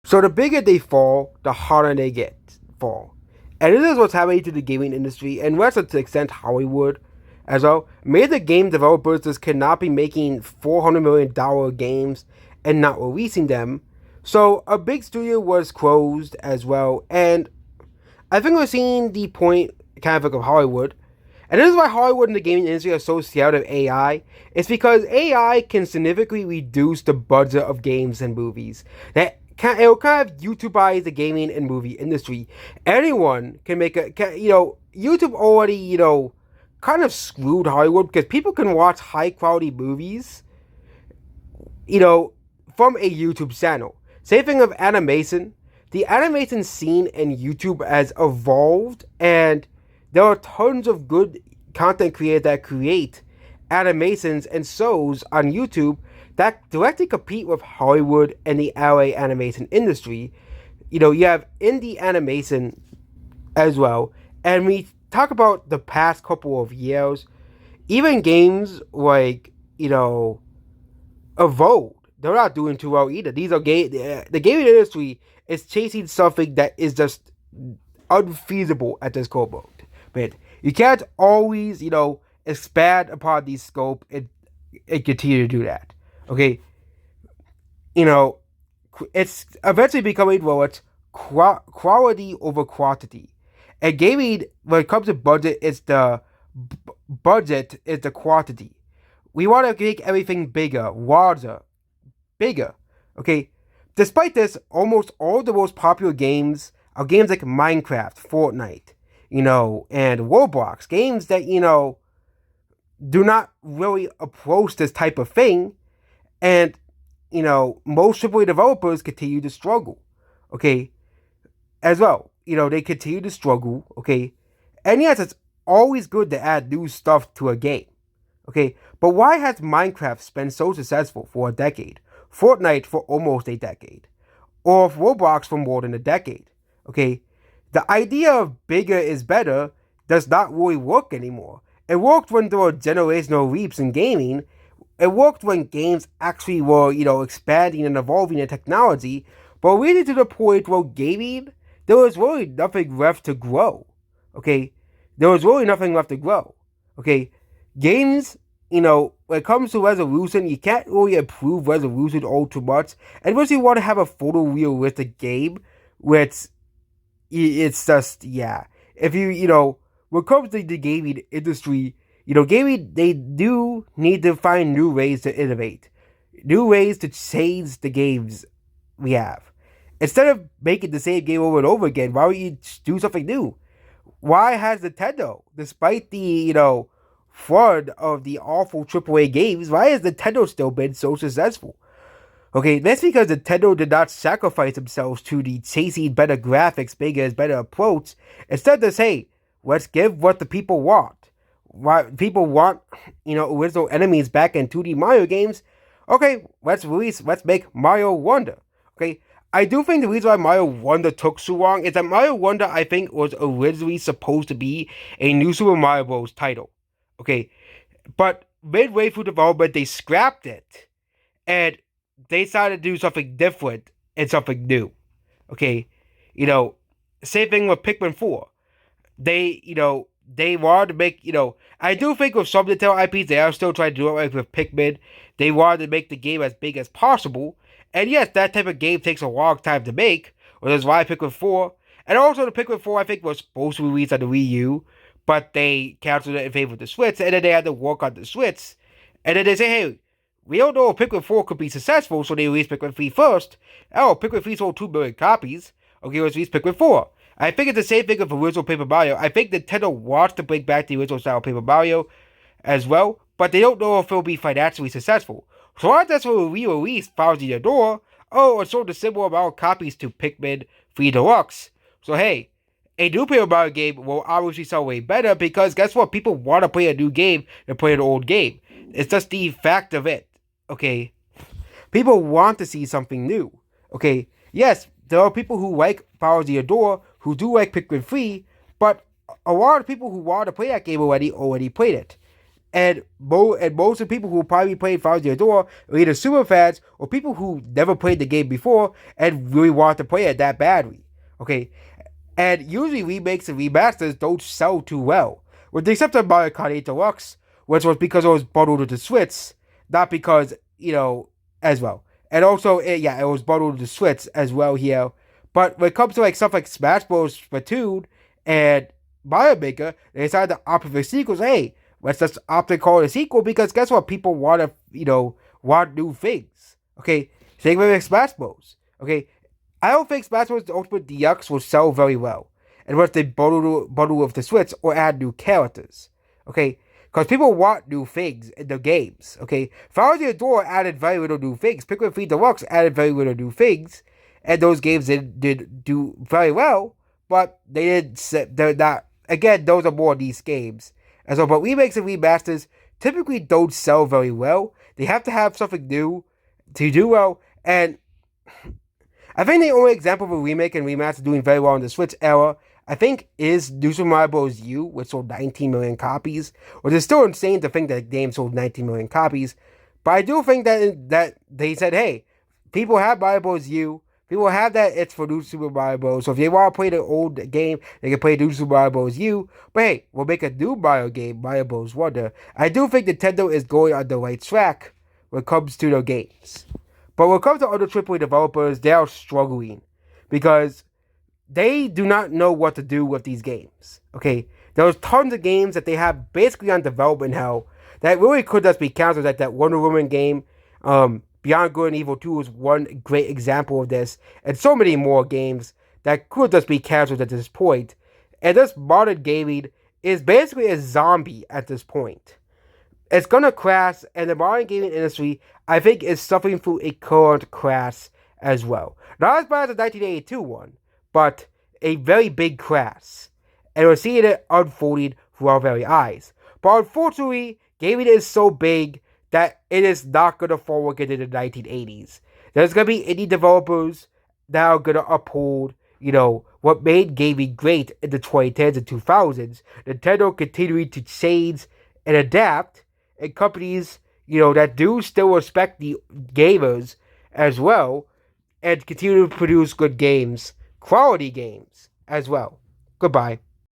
So the bigger they fall, the harder they fall. And this is what's happening to the gaming industry, and to an extent Hollywood as well. Major game developers just cannot be making $400 million games and not releasing them. So a big studio was closed as well, and I think we're seeing the point kind of like of Hollywood. And this is why Hollywood and the gaming industry are so scared of AI. It's because AI can significantly reduce the budget of games and movies. It'll kind of YouTubeize the gaming and movie industry. Anyone can make YouTube already, kind of screwed Hollywood because people can watch high quality movies, you know, from a YouTube channel. Same thing of animation. The animation scene in YouTube has evolved, and there are tons of good content creators that create animations and shows on YouTube that directly compete with Hollywood and the LA animation industry. You have indie animation as well. And we talk about the past couple of years, even games like, Evolve, they're not doing too well either. These are the gaming industry is chasing something that is just unfeasible at this moment. But you can't always, expand upon the scope and continue to do that. Okay, you know, it's eventually becoming, well, it's quality over quantity. And gaming, when it comes to budget, it's the budget is the quantity. We want to make everything bigger, larger, bigger. Okay, despite this, almost all the most popular games are games like Minecraft, Fortnite, and Roblox, games that do not really approach this type of thing, and most AAA developers continue to struggle. Okay, as well, they continue to struggle. Okay, and yes, it's always good to add new stuff to a game. Okay, but why has Minecraft been so successful for a decade? Fortnite for almost a decade, or Roblox for more than a decade. Okay, the idea of bigger is better does not really work anymore. It worked when there were generational leaps in gaming. It worked when games actually were, expanding and evolving in technology. But really to the point where gaming, there was really nothing left to grow. Okay, there was really nothing left to grow. Okay, games, when it comes to resolution, you can't really improve resolution all too much. And once you want to have a photorealistic game, which it's just, yeah. If when it comes to the gaming industry, gaming, they do need to find new ways to innovate, new ways to change the games we have. Instead of making the same game over and over again, why don't you do something new? Why has Nintendo, despite the, flood of the awful AAA games, why has Nintendo still been so successful? Okay, that's because Nintendo did not sacrifice themselves to the chasing better graphics, bigger, better approach. Instead, they say, let's give what the people want. Why people want, original enemies back in 2D Mario games. Okay, let's make Mario Wonder. Okay, I do think the reason why Mario Wonder took so long is that Mario Wonder, I think, was originally supposed to be a new Super Mario Bros. Title. Okay, but midway through development, they scrapped it, and they decided to do something different and something new. Okay, same thing with Pikmin 4. They wanted to make, I do think with some Nintendo IPs, they are still trying to do it like with Pikmin. They wanted to make the game as big as possible. And yes, that type of game takes a long time to make, which is why Pikmin 4. And also, the Pikmin 4, I think, was supposed to be released on the Wii U, but they canceled it in favor of the Switch, and then they had to work on the Switch. And then they say, hey, we don't know if Pikmin 4 could be successful, so they released Pikmin 3 first. Oh, Pikmin 3 sold 2 million copies. Okay, let's release Pikmin 4. I think it's the same thing with original Paper Mario. I think Nintendo wants to bring back the original style of Paper Mario as well, but they don't know if it'll be financially successful. So I guess when we re-release Bowser the Door, oh, it sold a similar amount of copies to Pikmin 3 Deluxe. So hey, a new Paper Mario game will obviously sell way better because guess what? People want to play a new game than play an old game. It's just the fact of it. Okay, people want to see something new. Okay, yes, there are people who like Bowser the Door who do like Pikmin 3, but a lot of people who want to play that game already played it. And most of the people who probably played Final Zero Dawn are either super fans or people who never played the game before and really want to play it that badly. Okay, and usually remakes and remasters don't sell too well, with the exception of Mario Kart 8 Deluxe, which was because it was bundled with the Switch, not because as well. And also, it was bundled with the Switch as well here. But when it comes to like stuff like Smash Bros. Splatoon and Mario Maker, they decided to opt for sequels. Hey, let's just opt to call it a sequel because guess what? People want to, want new things. Okay, same with Smash Bros. Okay, I don't think Smash Bros. The Ultimate DX will sell very well unless they bundle with the Switch or add new characters. Okay, because people want new things in the games. Okay, Final Zero Dawn added very little new things. Pikmin 3 Deluxe added very little new things, and those games did do very well, but they didn't. They're not. Again, those are more niche games. And so, but remakes and remasters typically don't sell very well. They have to have something new to do well, and I think the only example of a remake and remaster doing very well in the Switch era, I think, is New Super Mario Bros. U, which sold 19 million copies, which is still insane to think that the game sold 19 million copies. But I do think that they said, hey, people have Mario Bros. U, people have that it's for New Super Mario Bros. So if they want to play the old game, they can play New Super Mario Bros. U. But hey, we'll make a new Mario game, Mario Bros. Wonder. I do think Nintendo is going on the right track when it comes to their games. But when it comes to other AAA developers, they are struggling because they do not know what to do with these games. Okay, there's tons of games that they have basically on development hell that really could just be canceled. Like that Wonder Woman game, Beyond Good and Evil 2 is one great example of this, and so many more games that could just be canceled at this point. And this modern gaming is basically a zombie at this point. It's gonna crash, and the modern gaming industry, I think, is suffering through a current crash as well. Not as bad as the 1982 one, but a very big crash. And we're seeing it unfolding through our very eyes. But unfortunately, gaming is so big that it is not gonna fall again in the 1980s. There's gonna be indie developers that are gonna uphold, what made gaming great in the 2010s and 2000s. Nintendo continuing to change and adapt, and companies, that do still respect the gamers as well, and continue to produce good games, quality games as well. Goodbye.